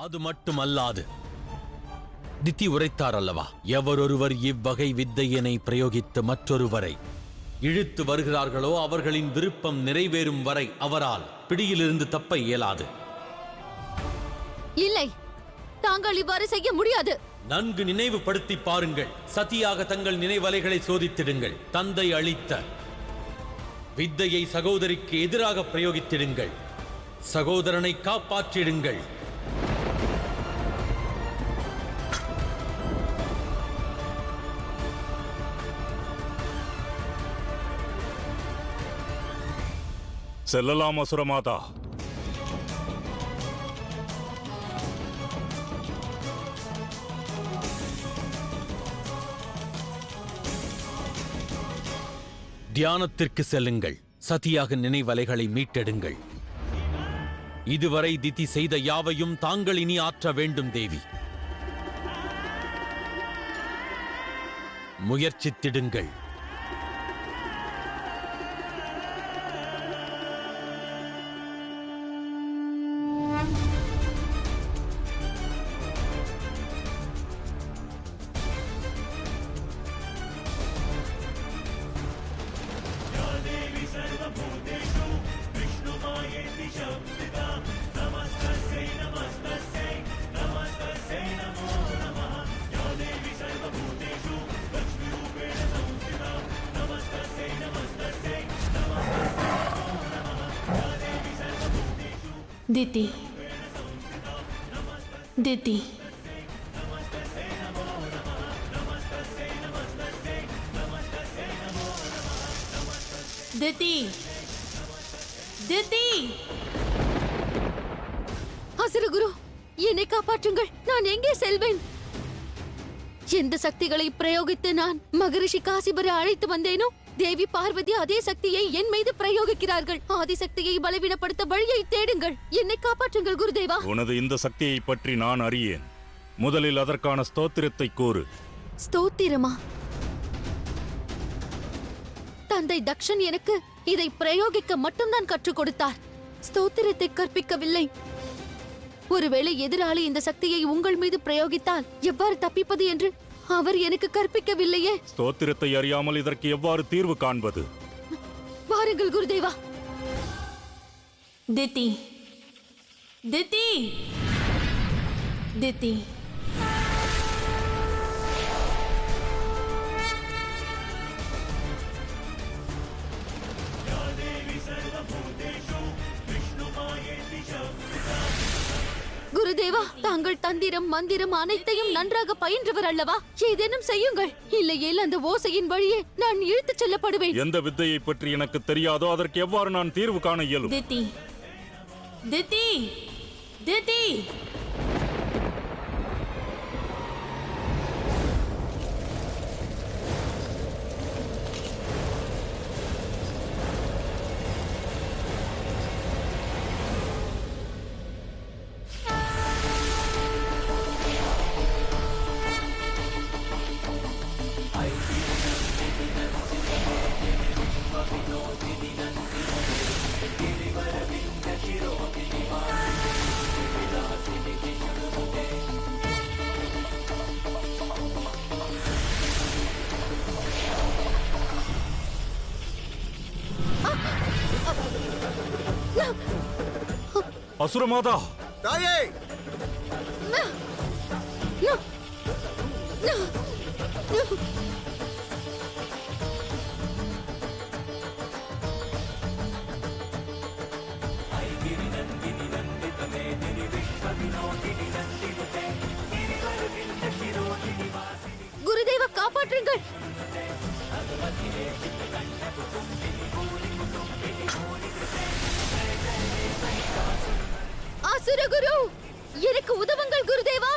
அது மட்டுமல்லாது, திதி உரைத்தார் அல்லவா, எவரொருவர் இவ்வகை வித்தையினை பிரயோகித்து மற்றொருவரை இழுத்து வருகிறார்களோ அவர்களின் விருப்பம் நிறைவேறும் வரை அவரால் பிடியிலிருந்து தப்ப இயலாது. இல்லை, தாங்கள் இவ்வாறு செய்ய முடியாது. நன்கு நினைவுபடுத்தி பாருங்கள். சதியாக தங்கள் நினைவலைகளை சோதித்திடுங்கள். தந்தை அளித்த வித்தையை சகோதரிக்கு எதிராக பிரயோகித்திடுங்கள். சகோதரனை காப்பாற்றிடுங்கள். செல்லலாம் அசுரமாதா. தியானத்திற்கு செல்லுங்கள். சதியாக நினைவலைகளை மீட்டெடுங்கள். இதுவரை திதி செய்த யாவையும் தாங்கள் இனி ஆற்ற வேண்டும் தேவி. முயற்சித்திடுங்கள். திதி, திதி, திதி, திதி. அசுரகுரு, என்னை காப்பாற்றுங்கள். நான் எங்கே செல்வேன்? எந்த சக்திகளை பிரயோகித்து நான் மகரிஷி காசிபரை அழைத்து வந்தேனோ, தேவி பார்வதி அதே சக்தியை என் மீது பிரயோகிக்கிறார்கள். ஆதிசக்தியை பலவீனப்படுத்த வழியை தேடுங்கள். என்னை காப்பாற்றுங்கள் குருதேவா. உனது இந்த சக்தியை பற்றி நான் அறியேன். முதலில் அதற்கான ஸ்தோத்திரத்தை கூறு. ஸ்தோத்திரமா? தந்தை தக்ஷன் எனக்கு இதை பிரயோகிக்க மட்டும்தான் கற்றுக் கொடுத்தார். ஸ்தோத்திரத்தை கற்பிக்கவில்லை. ஒருவேளை எதிராளி இந்த சக்தியை உங்கள் மீது பிரயோகித்தால் எவ்வாறு தப்பிப்பது என்று அவர் எனக்கு கற்பிக்கவில்லையே. ஸ்தோத்திரத்தை அறியாமல் இதற்கு எவ்வாறு தீர்வு காண்பது? வாருங்கள் குருதேவா. திதி, திதி, திதி. குருதேவா, தாங்கள் தந்திரம் மந்திரம் அனைத்தையும் நன்றாக பயின்றவர் அல்லவா? ஏதேனும் செய்யுங்கள். இல்லையேல் அந்த ஓசையின் வழியே நான் இழுத்துச் செல்லப்படுவேன். எந்த வித்தையை பற்றி எனக்கு தெரியாதோ அதற்கு எவ்வாறு நான் தீர்வு காண இயலும்? திதி, திதி, திதி. அசுரமாதா, தாயே! குருதேவா, காப்பாற்றுங்கள். அசுரகுரு, எனக்கு உதவுங்கள் குருதேவா.